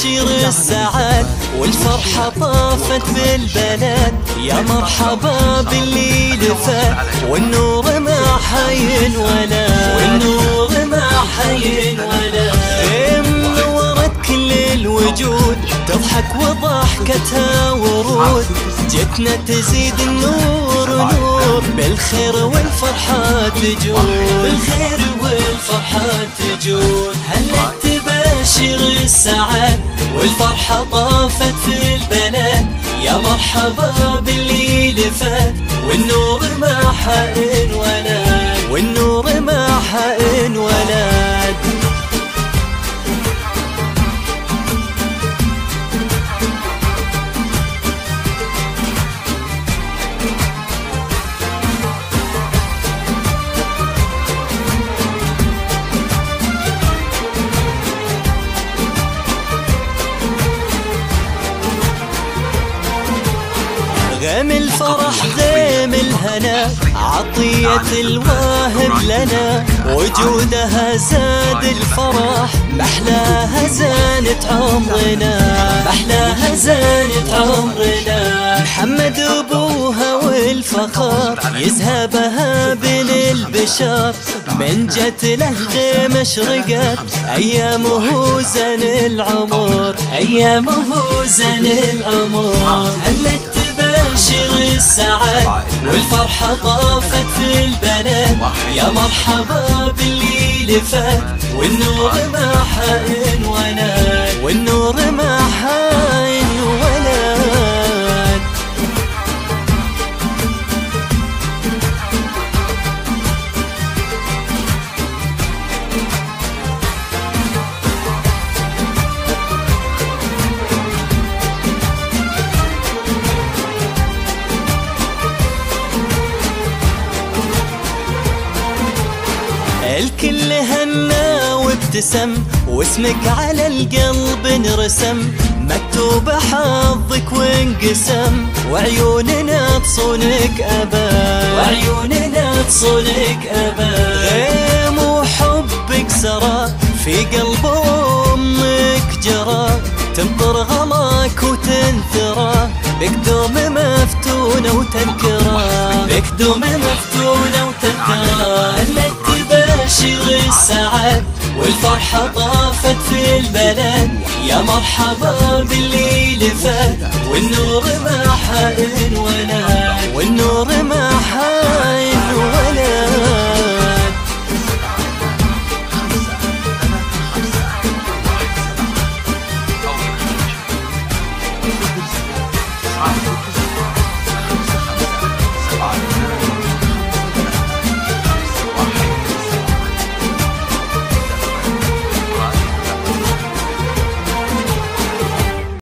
تباشر السعاد والفرحة طافت بالبلد. يا مرحبا باللي لفات والنور ما حينولد، والنور ما حينولد. منورت كل الوجود تضحك وضحكتها ورود، جتنا تزيد النور نور بالخير والفرحة تجود، بالخير والفرحة تجود. هلت تباشر السعاد والفرحة طافت في البلد. يا مرحبا باللي لفات والنور ما حينولد، والنور ما حينولد. غيم الفرح غيم الهنا عطية الواهب لنا، وجودها زاد الفرح محلاها زانت عمرنا، محلاها زانت عمرنا. محمد ابوها والفخر يزهبها بين البشر، من جت له غيم اشرقت ايامه زن العمر، ايامه زن العمر. هلت تباشر السعاد والفرحة طافت في البلد. يا مرحبا باللي لفات والنور ما حينولد، والنور ما حينولد. الكل هنا وابتسم واسمك على القلب انرسم، مكتوب حظك وانقسم وعيوننا تصونك أبد، وعيوننا تصونك أبد. غيم وحبك سرى في قلب أمك جرى، تمطر غلاك وتنثرى بقدوم مفتونة وتذكرى، بقدوم مفتونة وتذكرى. هلت تباشر السعاد والفرحة طافت في البلد. يا مرحبا باللي لفات والنور ما حينولد، والنور ما حينولد.